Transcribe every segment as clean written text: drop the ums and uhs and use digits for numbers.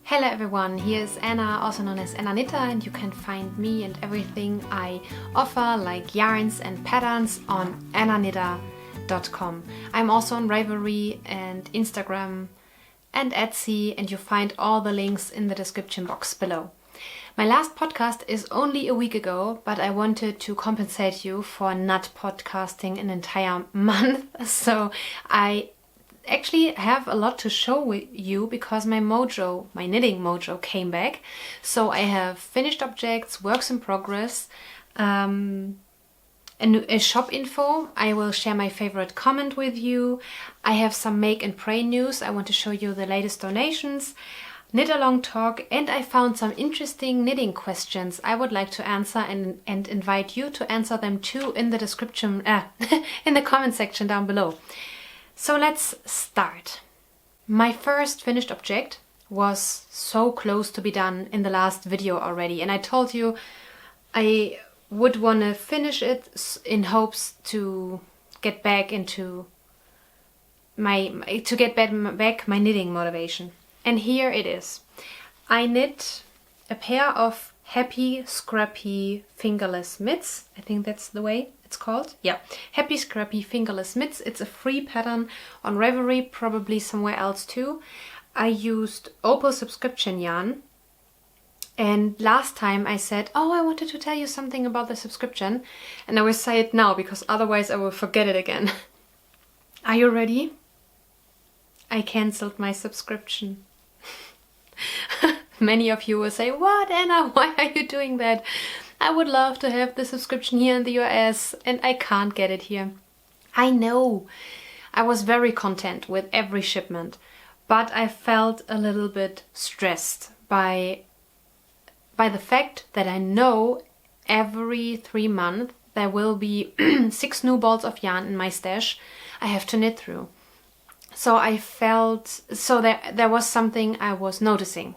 Hello everyone, here's Anna, also known as Anna Knitter, and you can find me and everything I offer like yarns and patterns on annaknitter.com. I'm also on Ravelry and Instagram and Etsy, and you find all the links in the description box below. My last podcast is only a week ago, but I wanted to compensate you for not podcasting an entire month, so I actually have a lot to show you because my knitting mojo came back. So I have finished objects, works in progress, and a shop info. I will share my favorite comment with you. I have some make and pray news. I want to show you the latest donations, knit along talk, and I found some interesting knitting questions I would like to answer and invite you to answer them too in the description, in the comment section down below. So let's start. My first finished object was so close to be done in the last video already, and I told you I would want to finish it in hopes to get back into my knitting motivation. And here it is. I knit a pair of Happy Scrappy fingerless mitts. I think that's the way it's called. Yeah, Happy Scrappy fingerless mitts. It's a free pattern on Ravelry, probably somewhere else too. I used Opal subscription yarn. And last time I said, oh, I wanted to tell you something about the subscription. And I will say it now because otherwise I will forget it again. Are you ready? I cancelled my subscription. Many of you will say, what, Anna, why are you doing that? I would love to have the subscription here in the US and I can't get it here. I know. I was very content with every shipment, but I felt a little bit stressed by the fact that I know every 3 months there will be 6 new balls of yarn in my stash I have to knit through. So I felt, there was something I was noticing.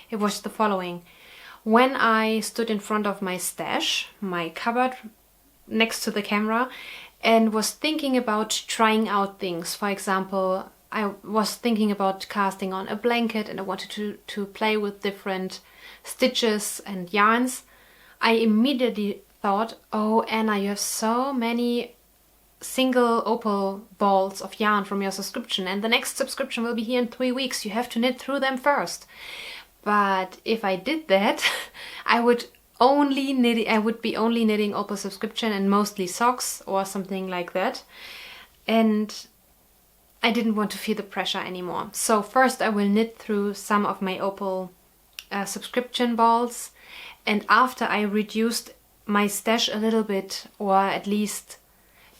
It was the following. When I stood in front of my stash, my cupboard next to the camera, and was thinking about trying out things. For example, I was thinking about casting on a blanket and I wanted to play with different stitches and yarns. I immediately thought, oh Anna, you have so many single opal balls of yarn from your subscription and the next subscription will be here in 3 weeks. You have to knit through them first. But if I did that, I would be only knitting Opal subscription and mostly socks or something like that. And I didn't want to feel the pressure anymore. So first I will knit through some of my Opal subscription balls. And after I reduced my stash a little bit, or at least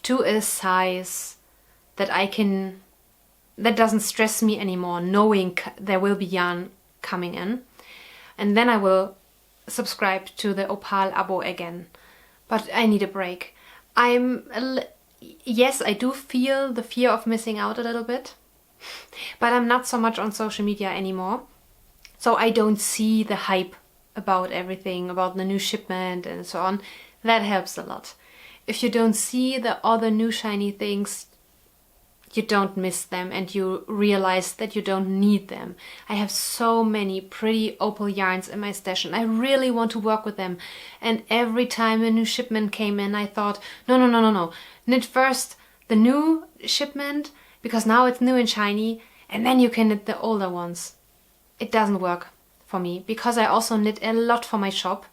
to a size that that doesn't stress me anymore, knowing there will be yarn coming in, and then I will subscribe to the Opal Abo again. But I need a break. Yes, I do feel the fear of missing out a little bit, but I'm not so much on social media anymore, so I don't see the hype about everything, about the new shipment and so on. That helps a lot. If you don't see the other new shiny things, you don't miss them and you realize that you don't need them. I have so many pretty opal yarns in my stash and I really want to work with them. And every time a new shipment came in, I thought, no. Knit first the new shipment because now it's new and shiny, and then you can knit the older ones. It doesn't work for me because I also knit a lot for my shop.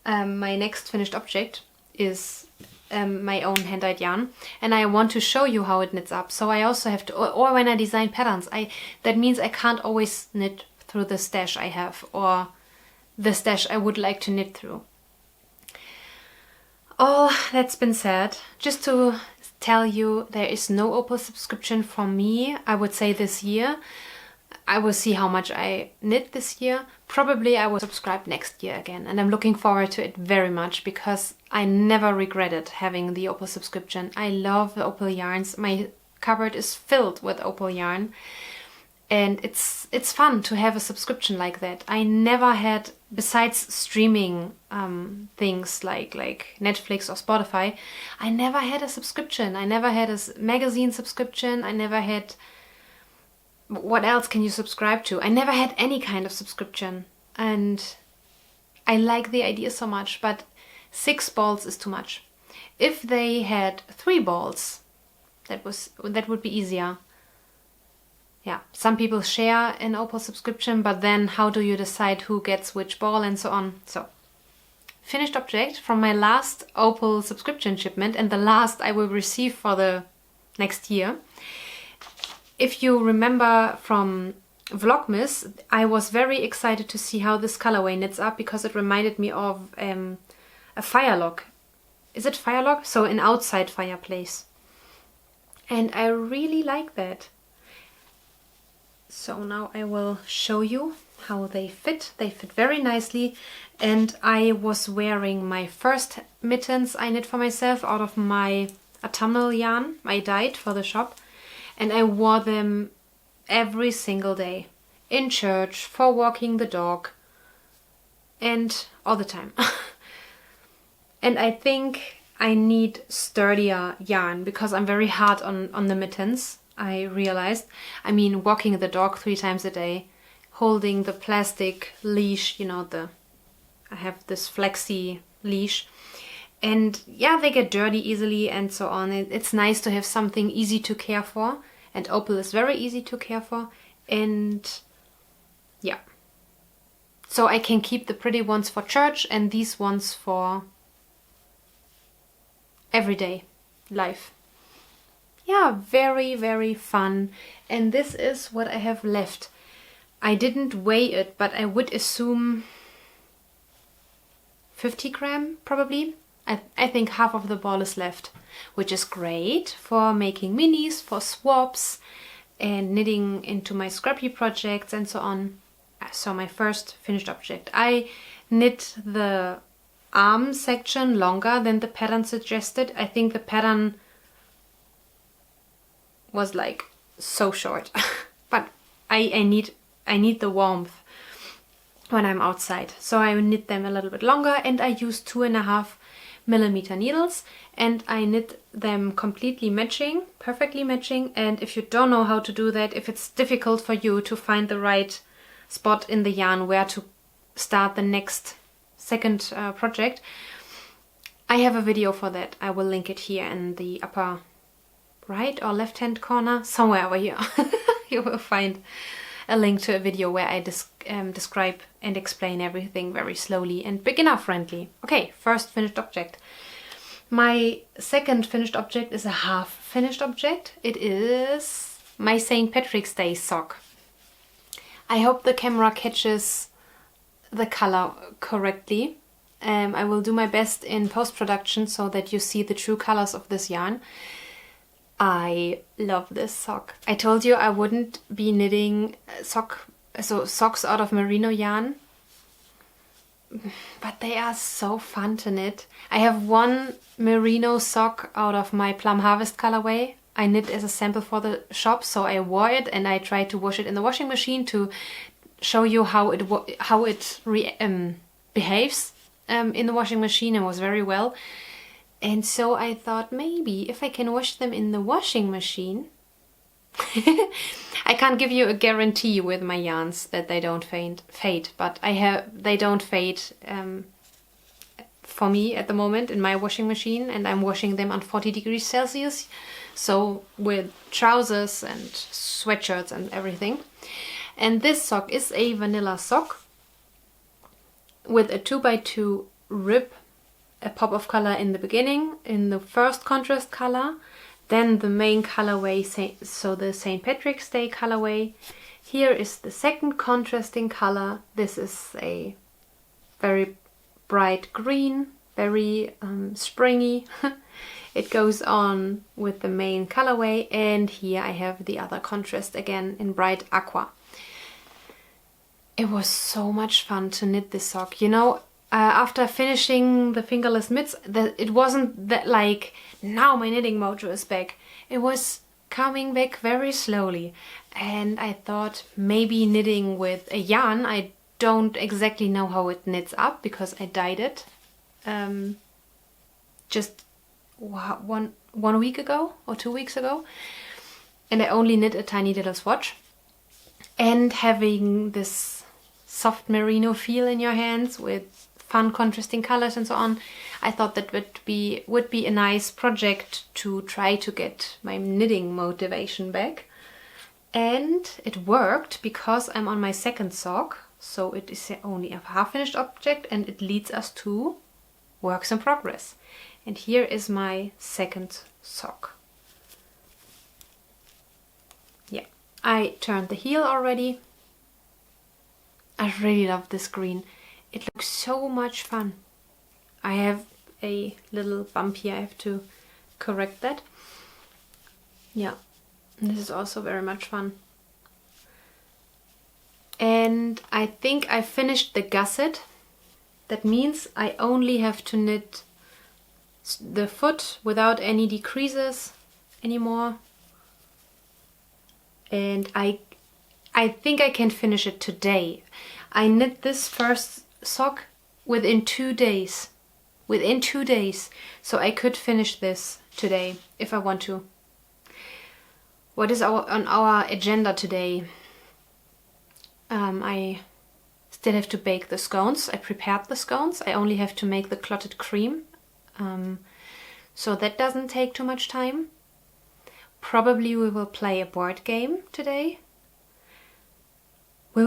My next finished object is my own hand-dyed yarn, and I want to show you how it knits up. So I also have to, or when I design patterns, that means I can't always knit through the stash I have or the stash I would like to knit through. All that's been said, just to tell you, there is no Opal subscription for me, I would say this year. I will see how much I knit this year. Probably I will subscribe next year again, and I'm looking forward to it very much because I never regretted having the Opal subscription. I love the Opal yarns. My cupboard is filled with Opal yarn, and it's fun to have a subscription like that. I never had, besides streaming things like Netflix or Spotify, I never had a subscription. I never had a magazine subscription. I never had what else can you subscribe to? I never had any kind of subscription, and I like the idea so much, but 6 balls is too much. If they had 3 balls, that would be easier. Yeah, some people share an Opal subscription, but then how do you decide who gets which ball and so on? So, finished object from my last Opal subscription shipment, and the last I will receive for the next year. If you remember from Vlogmas, I was very excited to see how this colorway knits up because it reminded me of a firelog. Is it firelog? So an outside fireplace. And I really like that. So now I will show you how they fit. They fit very nicely, and I was wearing my first mittens I knit for myself out of my autumnal yarn I dyed for the shop, and I wore them every single day. In church, for walking the dog, and all the time. And I think I need sturdier yarn because I'm very hard on the mittens, I realized. I mean, walking the dog 3 times a day, holding the plastic leash, you know, I have this flexi leash. And yeah, they get dirty easily and so on. It's nice to have something easy to care for. And Opal is very easy to care for. And yeah. So I can keep the pretty ones for church and these ones for everyday life. Yeah, very, very fun. And this is what I have left. I didn't weigh it, but I would assume 50 gram probably. I think half of the ball is left, which is great for making minis, for swaps, and knitting into my Scrappy projects and so on. So my first finished object. I knit the arm section longer than the pattern suggested. I think the pattern was like so short, but I need the warmth when I'm outside. So I knit them a little bit longer, and I used 2.5mm needles, and I knit them completely matching, perfectly matching. And if you don't know how to do that, if it's difficult for you to find the right spot in the yarn where to start the next second project, I have a video for that. I will link it here in the upper right or left hand corner, somewhere over here. You will find a link to a video where I describe and explain everything very slowly and beginner friendly. Okay, first finished object. My second finished object is a half finished object. It is my St. Patrick's Day sock. I hope the camera catches the color correctly. I will do my best in post-production so that you see the true colors of this yarn. I love this sock. I told you I wouldn't be knitting socks out of merino yarn, but they are so fun to knit. I have one merino sock out of my Plum Harvest colorway. I knit as a sample for the shop, so I wore it and I tried to wash it in the washing machine to show you how it behaves in the washing machine, and was very well. And so I thought maybe if I can wash them in the washing machine, I can't give you a guarantee with my yarns that they don't fade, but they don't fade for me at the moment in my washing machine, and I'm washing them on 40 degrees Celsius, so with trousers and sweatshirts and everything. And this sock is a vanilla sock with a 2x2 rib, a pop of color in the beginning, in the first contrast color, then the main colorway, so the St. Patrick's Day colorway. Here is the second contrasting color. This is a very bright green, very springy. It goes on with the main colorway, and here I have the other contrast again in bright aqua. It was so much fun to knit this sock. You know, after finishing the fingerless mitts, it wasn't that like, now my knitting mojo is back. It was coming back very slowly, and I thought maybe knitting with a yarn I don't exactly know how it knits up because I dyed it just one week ago or 2 weeks ago, and I only knit a tiny little swatch. and having this soft merino feel in your hands with fun contrasting colors and so on, I thought that would be a nice project to try to get my knitting motivation back. And it worked because I'm on my second sock, so it is only a half-finished object and it leads us to works in progress. And here is my second sock. Yeah, I turned the heel already. I really love this green. It looks so much fun. I have a little bump here, I have to correct that. Yeah, and this is also very much fun. And I think I finished the gusset. That means I only have to knit the foot without any decreases anymore. And I think I can finish it today. I knit this first sock within 2 days. Within 2 days. So I could finish this today if I want to. What is on our agenda today? I still have to bake the scones. I prepared the scones. I only have to make the clotted cream. So that doesn't take too much time. Probably we will play a board game today. We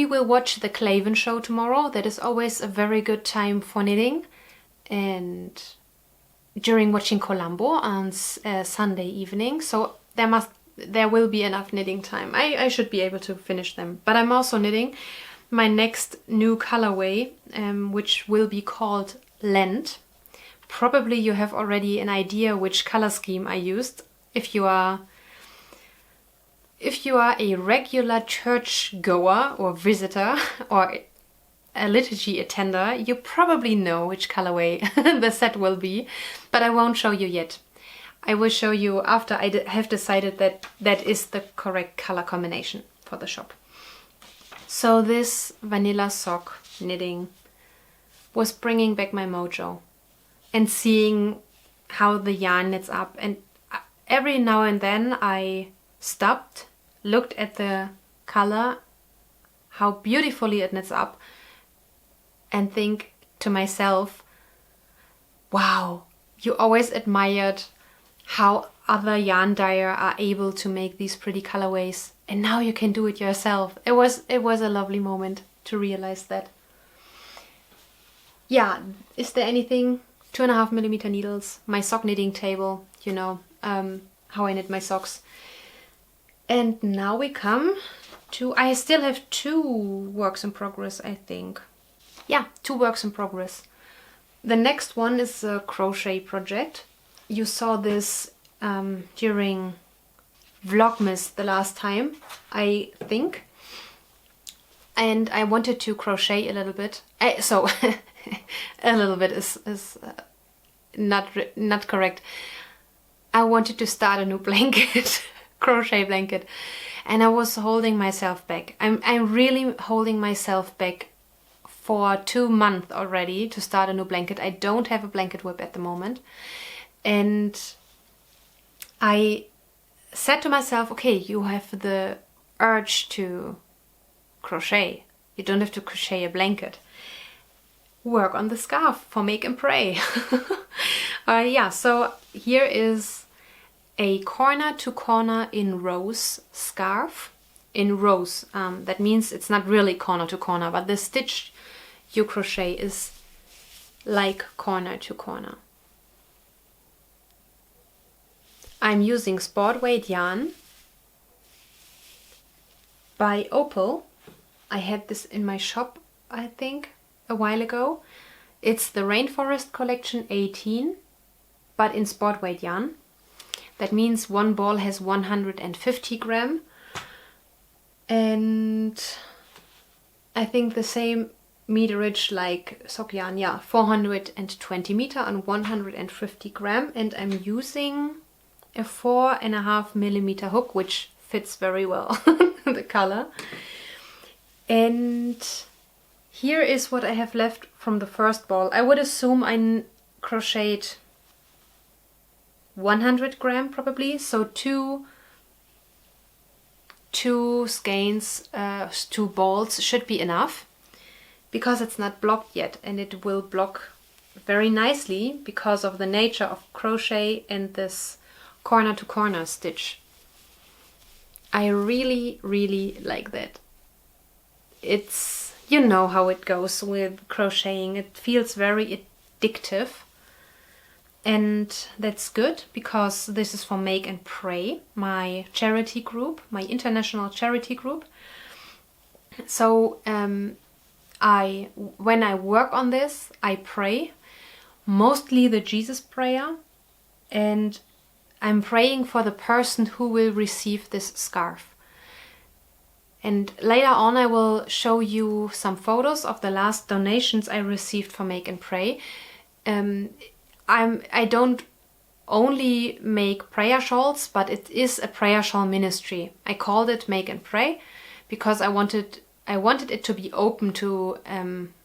will watch the Claven show tomorrow. That is always a very good time for knitting. And during watching Columbo on Sunday evening. So there will be enough knitting time. I should be able to finish them. But I'm also knitting my next new colorway, which will be called Lent. Probably you have already an idea which color scheme I used. If you are a regular church goer or visitor or a liturgy attender, you probably know which colorway the set will be, but I won't show you yet. I will show you after I have decided that that is the correct color combination for the shop. So this vanilla sock knitting was bringing back my mojo and seeing how the yarn knits up, and every now and then I stopped, looked at the color, how beautifully it knits up, and think to myself, wow, you always admired how other yarn dyer are able to make these pretty colorways, and now you can do it yourself. It was a lovely moment to realize that. Yeah, is there anything? 2.5mm needles, my sock knitting table, you know, how I knit my socks. And now we come to, I still have 2 works in progress, I think. Yeah, 2 works in progress. The next one is a crochet project. You saw this during Vlogmas the last time, I think. And I wanted to crochet a little bit. So, a little bit is not correct. I wanted to start a new blanket, crochet blanket. And I was holding myself back. I'm really holding myself back for 2 months already to start a new blanket. I don't have a blanket whip at the moment. And I said to myself, okay, you have the urge to crochet. You don't have to crochet a blanket. Work on the scarf for make and pray. Yeah, so here is a corner to corner in rows scarf. In rows, that means it's not really corner to corner, but the stitch you crochet is like corner to corner. I'm using sport weight yarn by Opal. I had this in my shop, I think, a while ago. It's the Rainforest Collection 18, but in sport weight yarn. That means one ball has 150 gram. And I think the same meterage like sock yarn, yeah, 420 meter on 150 gram. And I'm using a 4.5mm hook, which fits very well the color. And here is what I have left from the first ball. I would assume I crocheted 100 gram probably, so 2 2 skeins, 2 balls should be enough, because it's not blocked yet, and it will block very nicely because of the nature of crochet and this corner to corner stitch. I really, really like that. It's, you know how it goes with crocheting. It feels very addictive. And that's good, because this is for Make and Pray, my charity group, my international charity group. So when I work on this, I pray, mostly the Jesus prayer, and I'm praying for the person who will receive this scarf. And later on I will show you some photos of the last donations I received for Make and Pray. I don't only make prayer shawls, but it is a prayer shawl ministry. I called it Make and Pray because I wanted it to be open to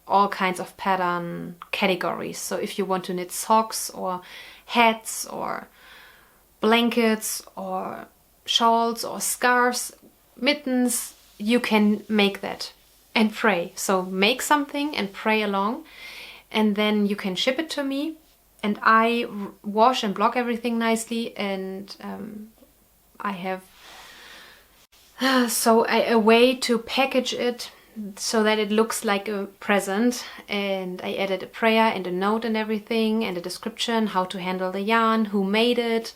all kinds of pattern categories. So if you want to knit socks or hats or blankets or shawls or scarves, mittens, you can make that and pray. So make something and pray along, and then you can ship it to me, and I wash and block everything nicely, and I have a way to package it so that it looks like a present. And I added a prayer and a note and everything, and a description, how to handle the yarn, who made it,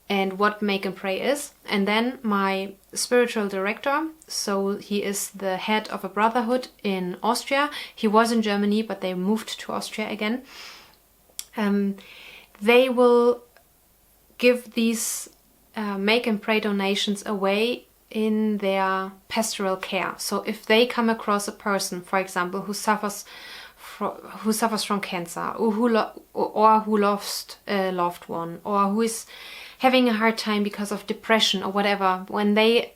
and what Make and Pray is. And then my spiritual director, so he is the head of a brotherhood in Austria. He was in Germany, but they moved to Austria again. They will give these Make and Pray donations away in their pastoral care. So if they come across a person, for example, who suffers from cancer, or who lost a loved one, or who is having a hard time because of depression or whatever, when they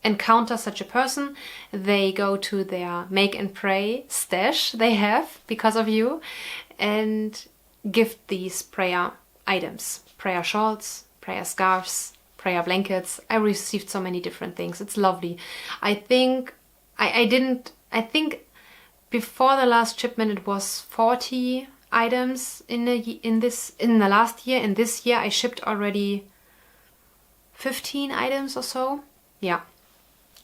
encounter such a person, they go to their Make and Pray stash they have because of you and gift these prayer items, prayer shawls, prayer scarves, prayer blankets. I received so many different things. It's lovely. I think before the last shipment it was 40 items in the last year. In this year I shipped already 15 items or so. Yeah.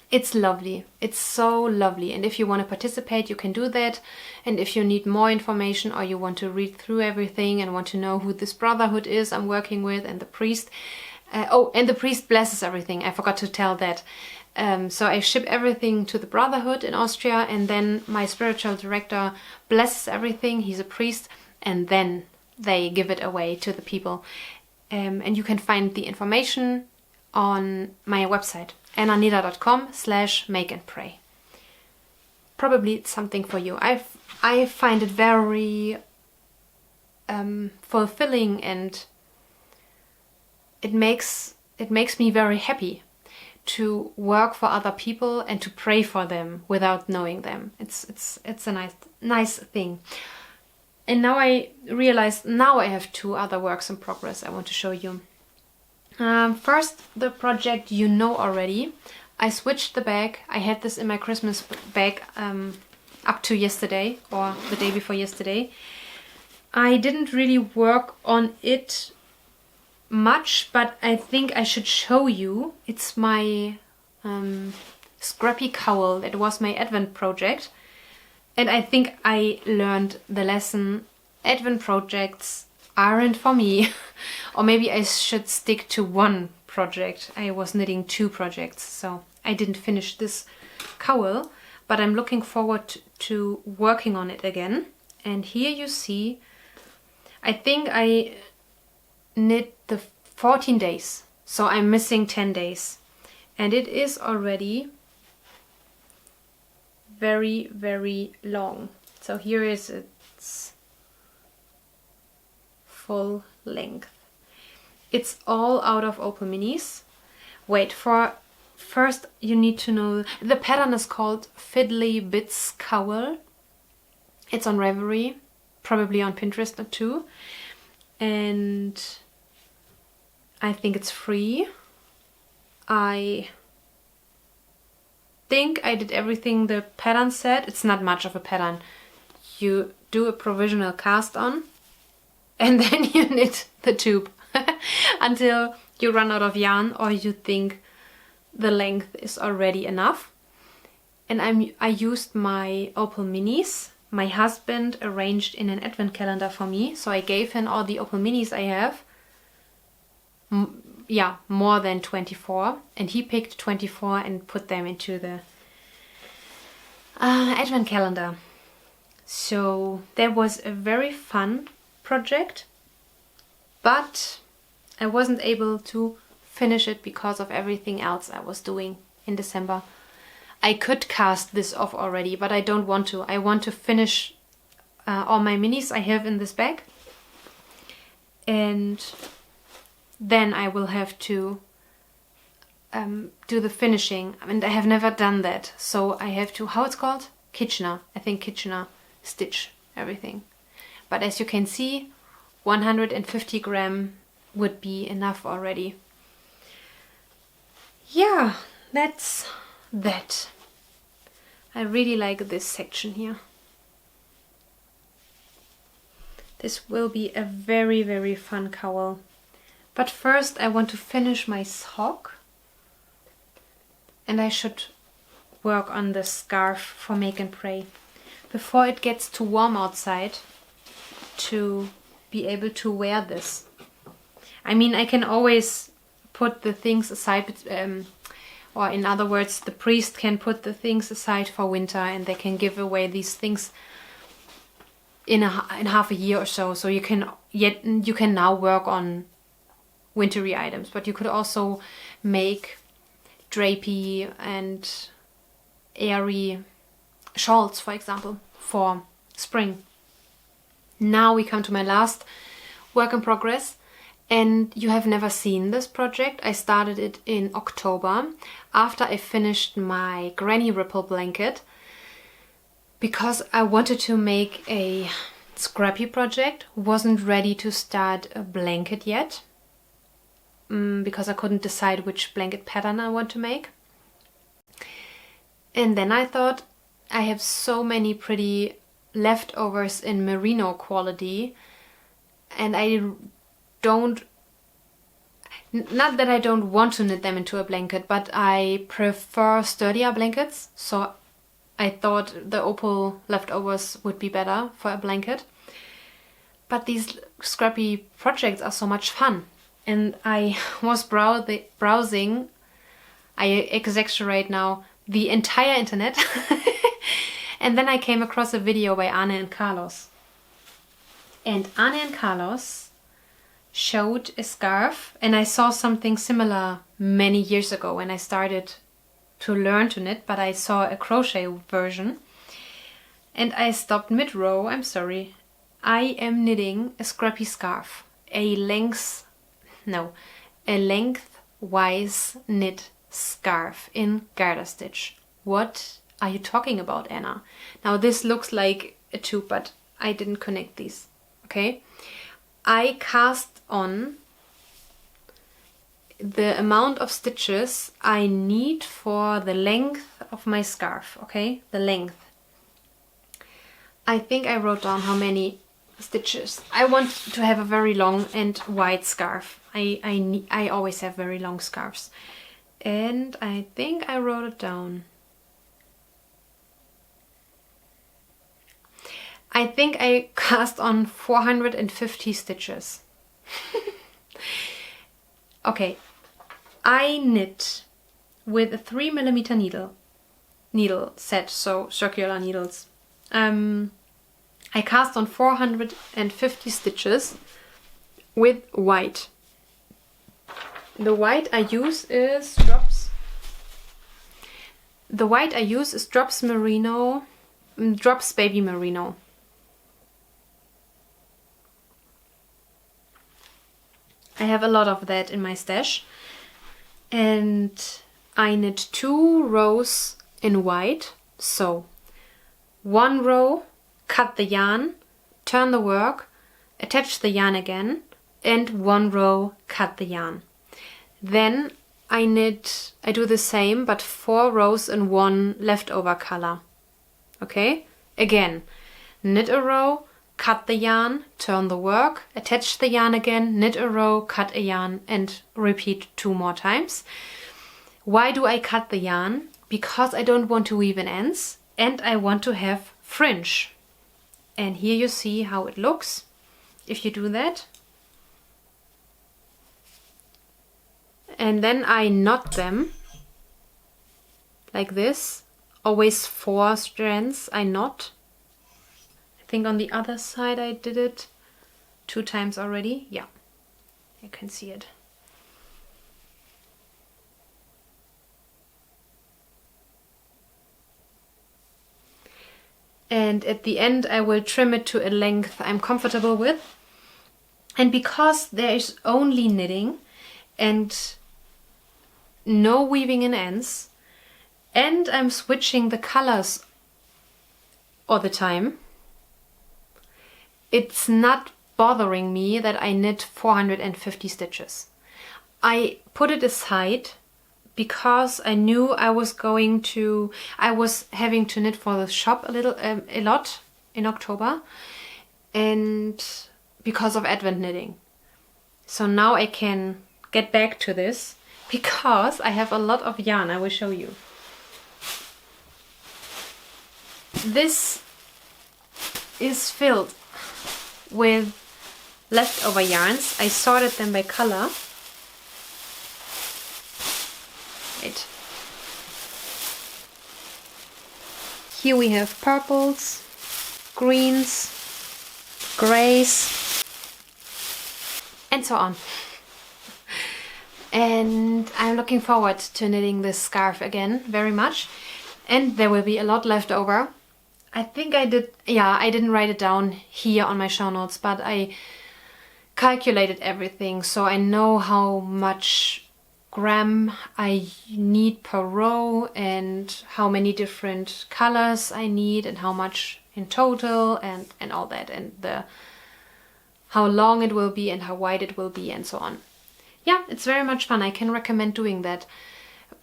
It's lovely. It's so lovely. And if you want to participate, you can do that. And if you need more information, or you want to read through everything and want to know who this brotherhood is I'm working with, and the priest. And the priest blesses everything. I forgot to tell that. So I ship everything to the brotherhood in Austria, and then my spiritual director blesses everything. He's a priest, and then they give it away to the people. And you can find the information on my website, annanita.com/makeandpray. Probably it's something for you. I find it very fulfilling, and it makes me very happy to work for other people and to pray for them without knowing them. It's a nice thing. And now I realize I have 2 other works in progress I want to show you. First, the project you know already. I switched the bag. I had this in my Christmas bag up to yesterday, or the day before yesterday. I didn't really work on it much, but I think I should show you. It's my Scrappy Cowl. It was my Advent project, and I think I learned the lesson. Advent projects aren't for me. Or maybe I should stick to one project. I was knitting 2 projects, so I didn't finish this cowl, but I'm looking forward to working on it again. And here you see, I think I knit the 14 days, so I'm missing 10 days, and it is already very, very long. So here is its full length. It's all out of Opal Minis. Wait, first you need to know the pattern is called Fiddly Bits Cowl. It's on Ravelry, probably on Pinterest too, and I think it's free. I think I did everything the pattern said. It's not much of a pattern. You do a provisional cast on and then you knit the tube until you run out of yarn or you think the length is already enough. And I used my Opal minis. My husband arranged in an advent calendar for me, so I gave him all the Opal minis I have. Yeah, more than 24, and he picked 24 and put them into the advent calendar. So that was a very fun project, but I wasn't able to finish it because of everything else I was doing in December. I could cast this off already, but I don't want to. I want to finish all my minis I have in this bag, and then I will have to do the finishing. And I have never done that, so I have to, how it's called? Kitchener. I think Kitchener stitch everything. But as you can see, 150 gram would be enough already. Yeah, that's that. I really like this section here. This will be a very, very fun cowl. But first I want to finish my sock, and I should work on the scarf for Make and Pray before it gets too warm outside to be able to wear this. I mean, I can always put the things aside, or in other words, the priest can put the things aside for winter and they can give away these things in half a year or so. So you can now work on wintry items, but you could also make drapey and airy shawls, for example, for spring. Now we come to my last work in progress, and you have never seen this project. I started it in October after I finished my granny ripple blanket, because I wanted to make a scrappy project. Wasn't ready to start a blanket yet, because I couldn't decide which blanket pattern I want to make. And then I thought, I have so many pretty leftovers in merino quality, and I don't, not that I don't want to knit them into a blanket, but I prefer sturdier blankets, so I thought the Opal leftovers would be better for a blanket. But these scrappy projects are so much fun. And I was browsing, I exaggerate now, the entire internet. And then I came across a video by Anne and Carlos. And Anne and Carlos showed a scarf, and I saw something similar many years ago when I started to learn to knit, but I saw a crochet version. And I stopped mid-row, I'm sorry. I am knitting a scrappy scarf, a lengthwise knit scarf in garter stitch. What are you talking about, Anna? Now this looks like a tube, but I didn't connect these, okay? I cast on the amount of stitches I need for the length of my scarf, okay? The length. I think I wrote down how many stitches. I want to have a very long and wide scarf. I always have very long scarves. And I think I wrote it down. I think I cast on 450 stitches. Okay, I knit with a 3mm needle set, so circular needles. I cast on 450 stitches with white. The white I use is Drops. The white I use is Drops Merino, Drops Baby Merino. I have a lot of that in my stash, and I knit 2 rows in white. So 1 row, cut the yarn, turn the work, attach the yarn again, and 1 row, cut the yarn. Then I do the same, but 4 rows in one leftover color. Okay? Again, knit a row, cut the yarn, turn the work, attach the yarn again, knit a row, cut a yarn, and repeat 2 more times. Why do I cut the yarn? Because I don't want to weave in ends and I want to have fringe. And here you see how it looks if you do that. And then I knot them like this. Always 4 strands I knot. I think on the other side I did it 2 times already. Yeah, you can see it. And at the end I will trim it to a length I'm comfortable with. And because there is only knitting and no weaving in ends, and I'm switching the colors all the time, it's not bothering me that I knit 450 stitches. I put it aside because I knew I was having to knit for the shop a lot in October, and because of Advent knitting. So now I can get back to this because I have a lot of yarn. I will show you. This is filled with leftover yarns. I sorted them by color. Wait. Here we have purples, greens, grays, and so on. And I'm looking forward to knitting this scarf again very much. And there will be a lot left over. I think I didn't write it down here on my show notes, but I calculated everything, so I know how much gram I need per row and how many different colors I need and how much in total and all that, and how long it will be and how wide it will be and so on. Yeah, it's very much fun. I can recommend doing that.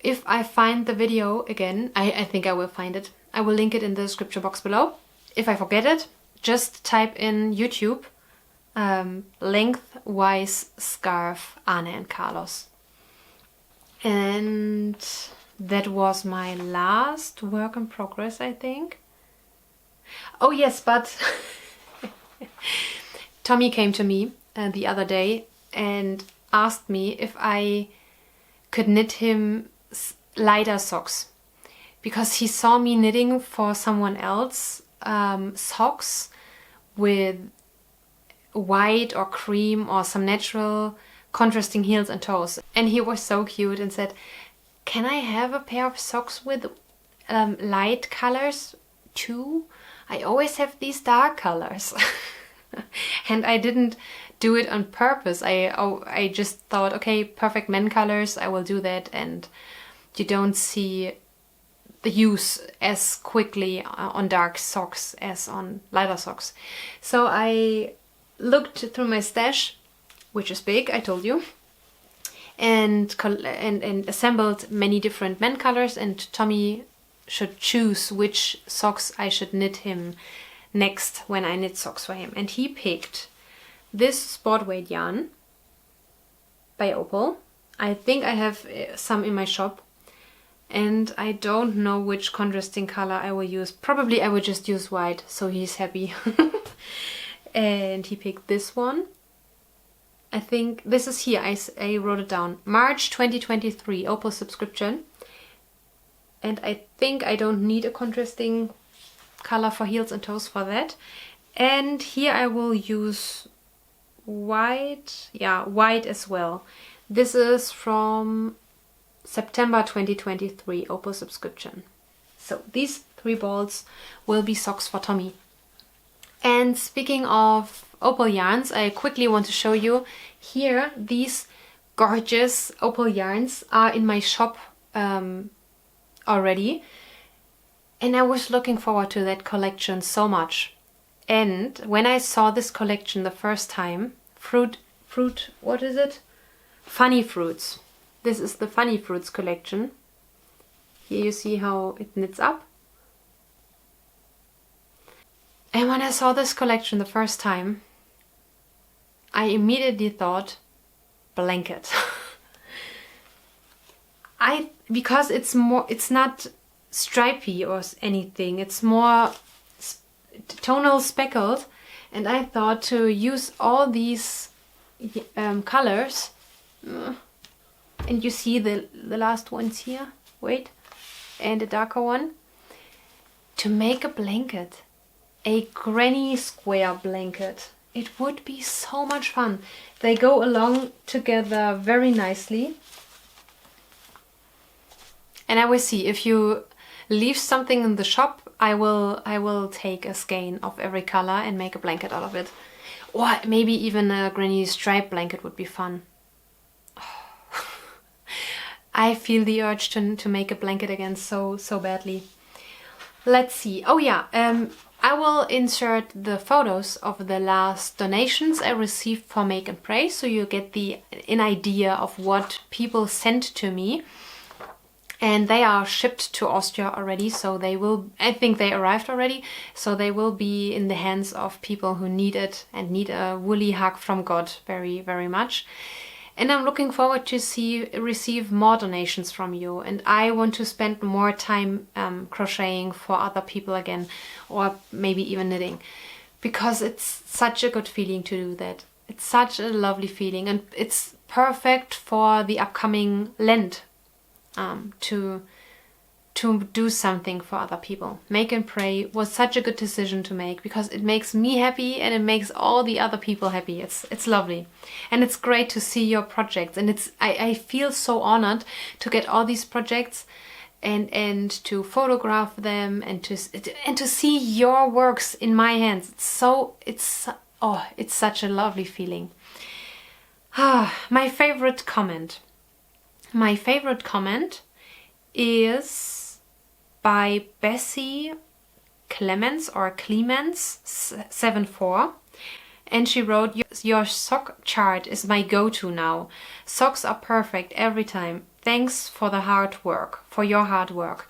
If I find the video again, I think I will find it. I will link it in the description box below. If I forget it, just type in YouTube lengthwise scarf Anne and Carlos. And that was my last work in progress, I think. Oh yes, but Tommy came to me the other day and asked me if I could knit him lighter socks, because he saw me knitting for someone else socks with white or cream or some natural contrasting heels and toes, and he was so cute and said, "Can I have a pair of socks with light colors too? I always have these dark colors." And I didn't do it on purpose. I just thought, okay, perfect men colors, I will do that, and you don't see the use as quickly on dark socks as on lighter socks. So I looked through my stash, which is big, I told you, and assembled many different men colors, and Tommy should choose which socks I should knit him next when I knit socks for him. And he picked this sport weight yarn by Opal. I think I have some in my shop, and I don't know which contrasting color I will use. Probably I will just use white, so he's happy. And he picked this one. I think this is here, I wrote it down. March 2023, Opal subscription. And I think I don't need a contrasting color for heels and toes for that. And here I will use white. Yeah, white as well. This is from September 2023, Opal subscription. So these 3 balls will be socks for Tommy. And speaking of Opal yarns, I quickly want to show you here. These gorgeous Opal yarns are in my shop already, and I was looking forward to that collection so much. And when I saw this collection the first time, what is it? Funny Fruits. This is the Funny Fruits collection. Here you see how it knits up. And when I saw this collection the first time, I immediately thought blanket. Because it's not stripy or anything, it's more tonal speckled, and I thought to use all these colors, and you see the last ones here, wait, and a darker one, to make a blanket, a granny square blanket. It would be so much fun. They go along together very nicely. And I will see, if you leave something in the shop, I will take a skein of every color and make a blanket out of it. Or maybe even a granny stripe blanket would be fun. I feel the urge to make a blanket again so badly. Let's see. Oh yeah, I will insert the photos of the last donations I received for Make and Pray, so you get an idea of what people sent to me. And they are shipped to Austria already, so they will, I think they arrived already, so they will be in the hands of people who need it and need a woolly hug from God very, very much. And I'm looking forward to receive more donations from you. And I want to spend more time crocheting for other people again, or maybe even knitting, because it's such a good feeling to do that. It's such a lovely feeling, and it's perfect for the upcoming Lent. To do something for other people. Make and Pray was such a good decision to make, because it makes me happy and it makes all the other people happy. It's lovely, and it's great to see your projects, and I feel so honored to get all these projects and to photograph them and to see your works in my hands. It's such a lovely feeling. My favorite comment. My favorite comment is by Bessie Clemens or Clemens 74, and she wrote, "Your sock chart is my go-to now. Socks are perfect every time. Thanks for your hard work."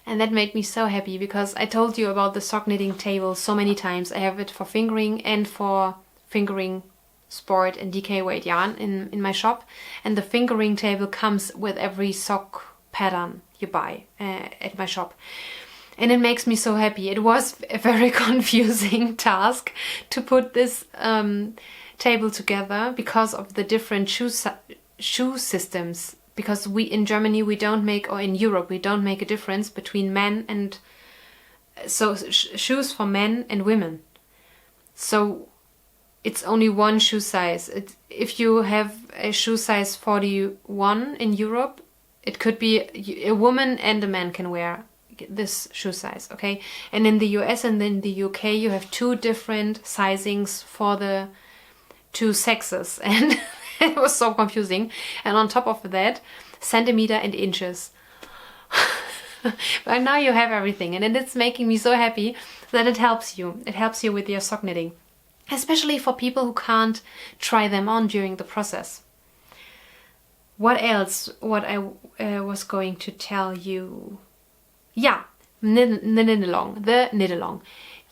And that made me so happy, because I told you about the sock knitting table so many times. I have it for fingering and for fingering sport and DK weight yarn in my shop, and the fingering table comes with every sock pattern you buy at my shop, and it makes me so happy. It was a very confusing task to put this table together because of the different shoe systems, because in Germany we don't make, or in Europe we don't make a difference between men and shoes for men and women. So it's only one shoe size. If you have a shoe size 41 in Europe, it could be a woman and a man can wear this shoe size, okay? And in the US and in the UK, you have two different sizings for the two sexes, and it was so confusing. And on top of that, centimeter and inches. But now you have everything, and it's making me so happy that it helps you. It helps you with your sock knitting, especially for people who can't try them on during the process. What else? What I was going to tell you? Yeah, the knit-along.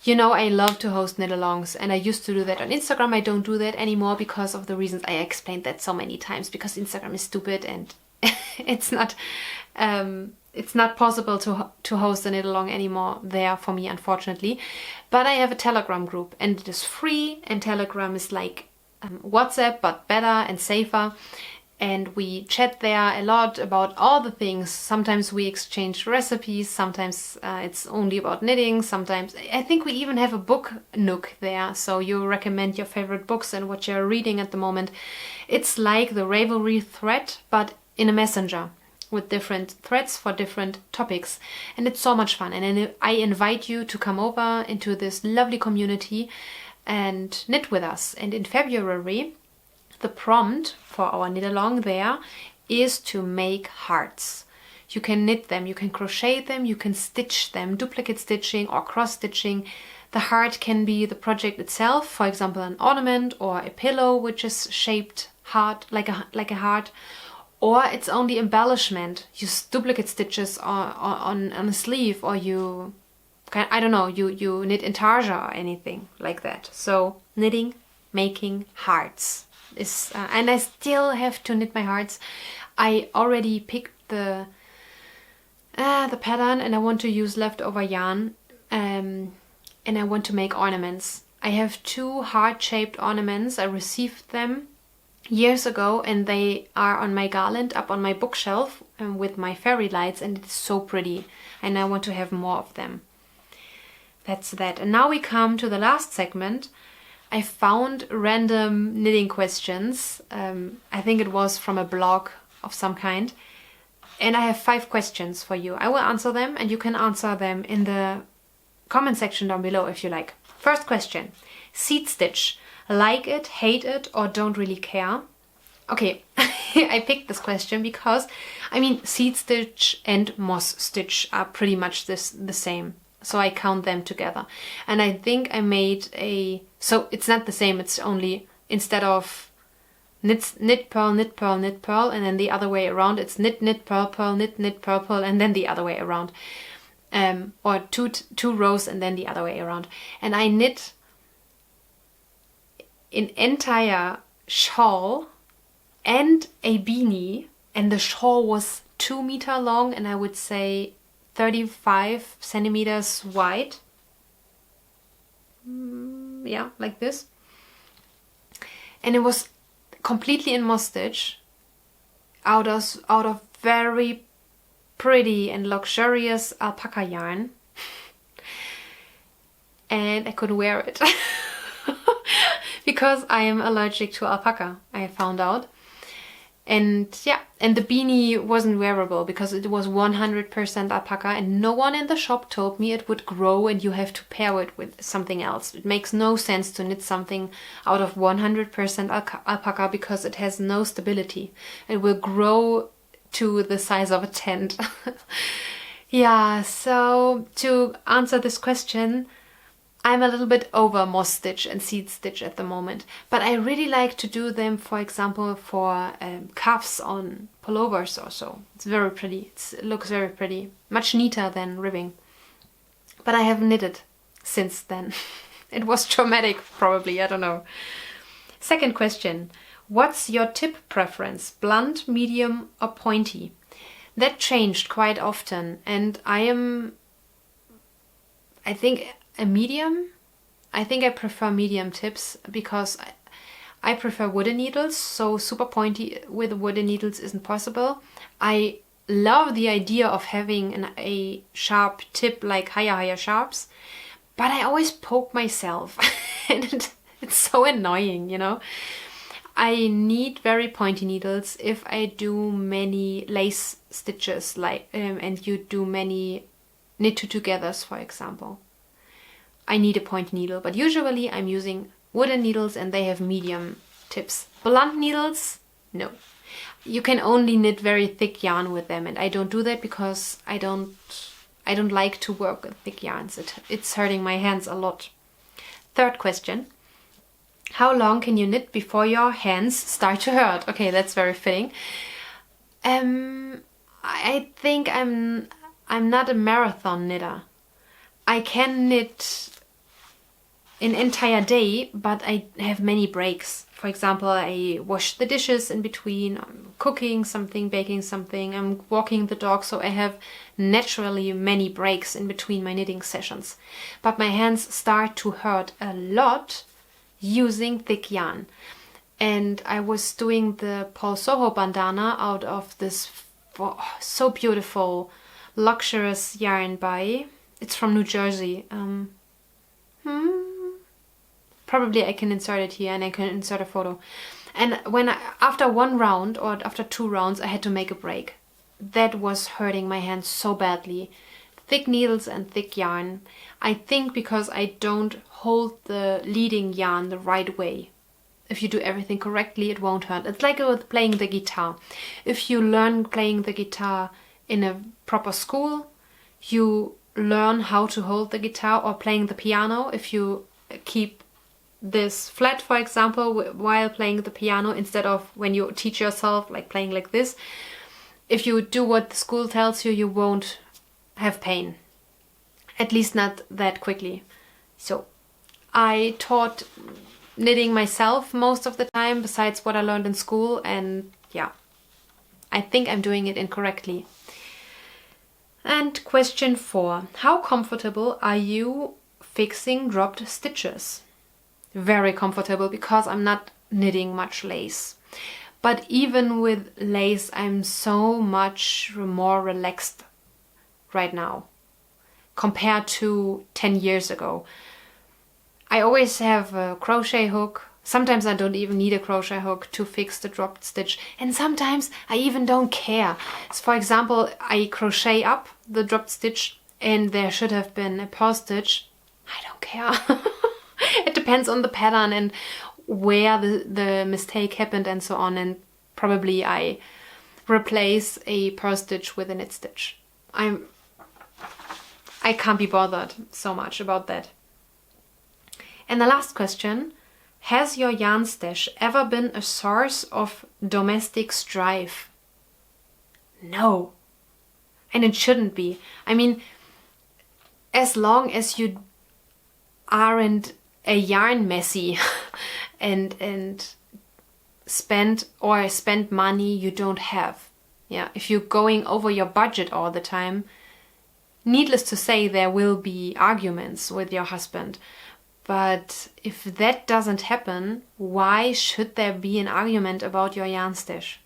You know, I love to host knit-alongs, and I used to do that on Instagram. I don't do that anymore because of the reasons I explained that so many times, because Instagram is stupid and it's not possible to host a knit-along anymore there for me, unfortunately. But I have a Telegram group, and it is free, and Telegram is like WhatsApp but better and safer. And we chat there a lot about all the things. Sometimes we exchange recipes, sometimes it's only about knitting, sometimes I think we even have a book nook there, so you recommend your favorite books and what you're reading at the moment. It's like the Ravelry thread, but in a messenger, with different threads for different topics, and it's so much fun. And I invite you to come over into this lovely community and knit with us. And in February, the prompt for our knit along there is to make hearts. You can knit them, you can crochet them, you can stitch them, duplicate stitching or cross stitching. The heart can be the project itself, for example an ornament or a pillow which is shaped heart like a heart, Or it's only embellishment. You duplicate stitches on a sleeve, or you, I don't know, you knit intarsia or anything like that. So knitting, making hearts is, and I still have to knit my hearts. I already picked the pattern, and I want to use leftover yarn, and I want to make ornaments. I have 2 heart-shaped ornaments. I received them years ago, and they are on my garland up on my bookshelf with my fairy lights, and it's so pretty, and I want to have more of them. That's that. And now we come to the last segment. I found random knitting questions. I think it was from a blog of some kind. And I have 5 questions for you. I will answer them, and you can answer them in the comment section down below if you like. First question. Seed stitch. Like it, hate it, or don't really care? Okay, I picked this question because, I mean, seed stitch and moss stitch are pretty much the same. So I count them together. And I think I made so it's not the same, it's only, instead of knit, purl, knit, purl, knit, purl, and then the other way around, it's knit, knit, purl, purl, knit, knit, purl, purl, and then the other way around. Or two rows and then the other way around. And I knit an entire shawl and a beanie, and the shawl was 2 meters long, and I would say 35 centimeters wide. Yeah, like this. And it was completely in moss stitch, out of very pretty and luxurious alpaca yarn, and I couldn't wear it because I am allergic to alpaca, I found out. And yeah, and the beanie wasn't wearable because it was 100% alpaca, and no one in the shop told me it would grow and you have to pair it with something else. It makes no sense to knit something out of 100% alpaca because it has no stability. It will grow to the size of a tent. Yeah, so to answer this question, I'm a little bit over moss stitch and seed stitch at the moment, but I really like to do them, for example, for cuffs on pullovers or so. It's very pretty. It looks very pretty. Much neater than ribbing. But I haven't knitted since then. It was traumatic, probably. I don't know. Second question. What's your tip preference? Blunt, medium, or pointy? That changed quite often, and I think a medium. I think I prefer medium tips because I prefer wooden needles, so super pointy with wooden needles isn't possible. I love the idea of having a sharp tip like higher sharps, but I always poke myself and it's so annoying, you know. I need very pointy needles if I do many lace stitches, like and you do many knit two togethers, for example. I need a pointy needle, but usually I'm using wooden needles and they have medium tips. Blunt needles, no. You can only knit very thick yarn with them, and I don't do that because I don't like to work with thick yarns. It's hurting my hands a lot. Third question. How long can you knit before your hands start to hurt? Okay, that's very fitting. I think I'm not a marathon knitter. I can knit an entire day, but I have many breaks. For example, I wash the dishes in between, I'm cooking something, baking something, I'm walking the dog, so I have naturally many breaks in between my knitting sessions. But my hands start to hurt a lot using thick yarn. And I was doing the Paul Soho bandana out of this so beautiful, luxurious yarn by, it's from New Jersey. Probably I can insert it here and I can insert a photo. And after one round or after 2 rounds, I had to make a break. That was hurting my hands so badly. Thick needles and thick yarn. I think because I don't hold the leading yarn the right way. If you do everything correctly, it won't hurt. It's like with playing the guitar. If you learn playing the guitar in a proper school, you learn how to hold the guitar, or playing the piano. If you keep this flat, for example, while playing the piano, instead of when you teach yourself like playing like this. If you do what the school tells you, you won't have pain. At least not that quickly. So I taught knitting myself most of the time, besides what I learned in school, and yeah, I think I'm doing it incorrectly. And question 4. How comfortable are you fixing dropped stitches? Very comfortable, because I'm not knitting much lace. But even with lace, I'm so much more relaxed right now compared to 10 years ago. I always have a crochet hook. Sometimes I don't even need a crochet hook to fix the dropped stitch. And sometimes I even don't care. So for example, I crochet up the dropped stitch and there should have been a purl stitch. I don't care. It depends on the pattern and where the mistake happened and so on. And probably I replace a purl stitch with a knit stitch. I can't be bothered so much about that. And the last question, has your yarn stash ever been a source of domestic strife? No. And it shouldn't be. I mean, as long as you aren't a yarn messy and spend money you don't have. Yeah, if you're going over your budget all the time, needless to say, there will be arguments with your husband. But if that doesn't happen, why should there be an argument about your yarn stash?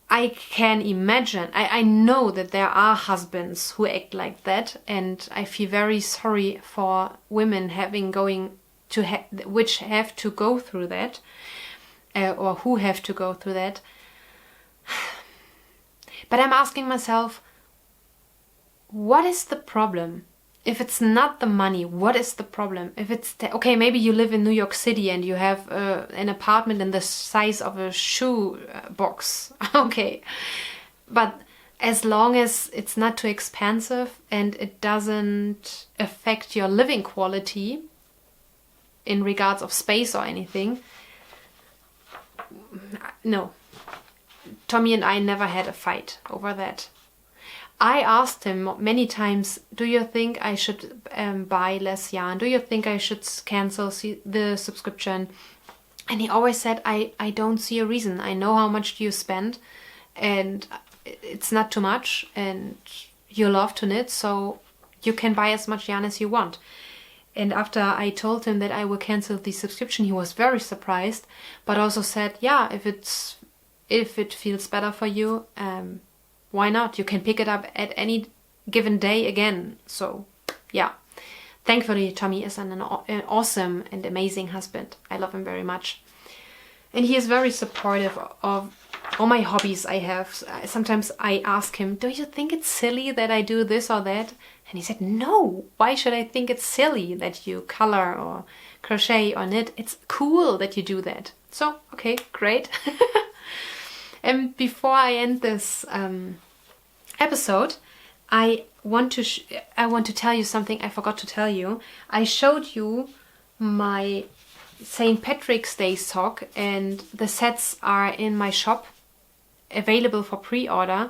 I can imagine, I know that there are husbands who act like that, and I feel very sorry for women which have to go through that, or who have to go through that. But I'm asking myself, what is the problem? If it's not the money, what is the problem? If it's okay, maybe you live in New York City and you have an apartment in the size of a shoe box. Okay, but as long as it's not too expensive and it doesn't affect your living quality in regards of space or anything, no. Tommy and I never had a fight over that. I asked him many times, do you think I should buy less yarn? Do you think I should cancel the subscription? And he always said, I don't see a reason. I know how much you spend and it's not too much and you love to knit, so you can buy as much yarn as you want. And after I told him that I will cancel the subscription, he was very surprised, but also said, yeah, if it feels better for you, why not? You can pick it up at any given day again. So yeah, thankfully Tommy is an awesome and amazing husband. I love him very much. And he is very supportive of all my hobbies I have. Sometimes I ask him, do you think it's silly that I do this or that? And he said, no, why should I think it's silly that you color or crochet or knit? It's cool that you do that. So, okay, great. And before I end this episode, I want to tell you something I forgot to tell you. I showed you my St. Patrick's Day sock, and the sets are in my shop, available for pre-order.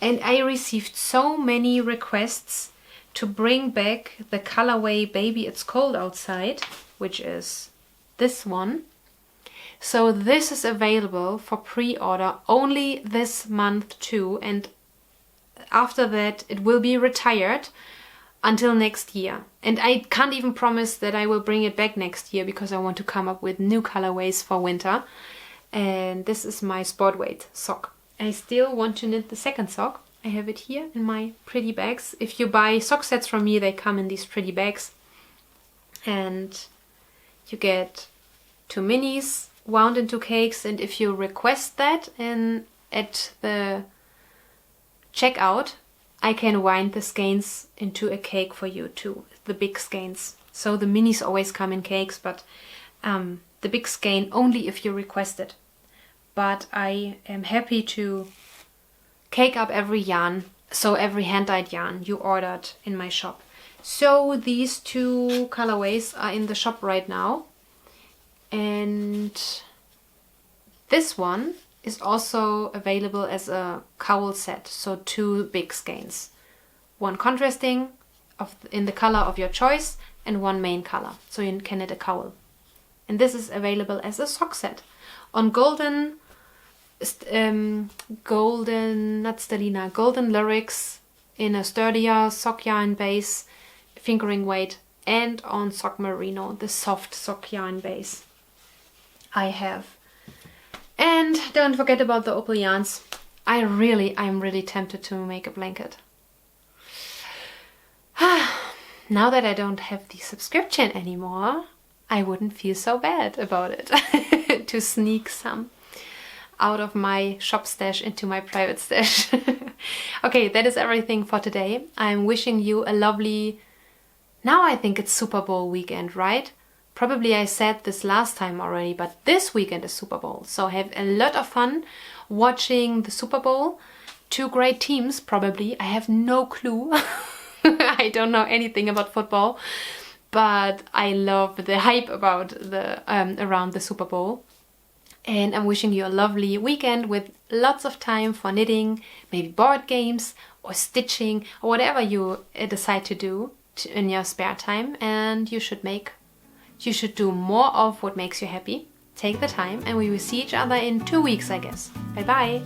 And I received so many requests to bring back the colorway Baby It's Cold Outside, which is this one. So this is available for pre-order only this month too, and after that it will be retired until next year. And I can't even promise that I will bring it back next year because I want to come up with new colorways for winter. And this is my sport weight sock. I still want to knit the second sock. I have it here in my pretty bags. If you buy sock sets from me, they come in these pretty bags. And you get 2 minis wound into cakes, and if you request that at the checkout, I can wind the skeins into a cake for you too, the big skeins. So the minis always come in cakes, but the big skein only if you request it. But I am happy to cake up every yarn, so every hand-dyed yarn you ordered in my shop. So these two colorways are in the shop right now, and this one is also available as a cowl set, so 2 big skeins, one contrasting in the color of your choice and one main color, so you can knit a cowl. And this is available as a sock set on golden lyrics in a sturdier sock yarn base, fingering weight, and on sock merino, the soft sock yarn base I have. And don't forget about the opal yarns. I'm really tempted to make a blanket. Now that I don't have the subscription anymore, I wouldn't feel so bad about it to sneak some out of my shop stash into my private stash. Okay, that is everything for today. I'm wishing you a lovely, now I think it's Super Bowl weekend, right? Probably I said this last time already, but this weekend is Super Bowl. So have a lot of fun watching the Super Bowl. 2 great teams, probably. I have no clue. I don't know anything about football, but I love the hype about the around the Super Bowl. And I'm wishing you a lovely weekend with lots of time for knitting, maybe board games or stitching or whatever you decide to do in your spare time. And you should do more of what makes you happy. Take the time, and we will see each other in 2 weeks, I guess. Bye bye!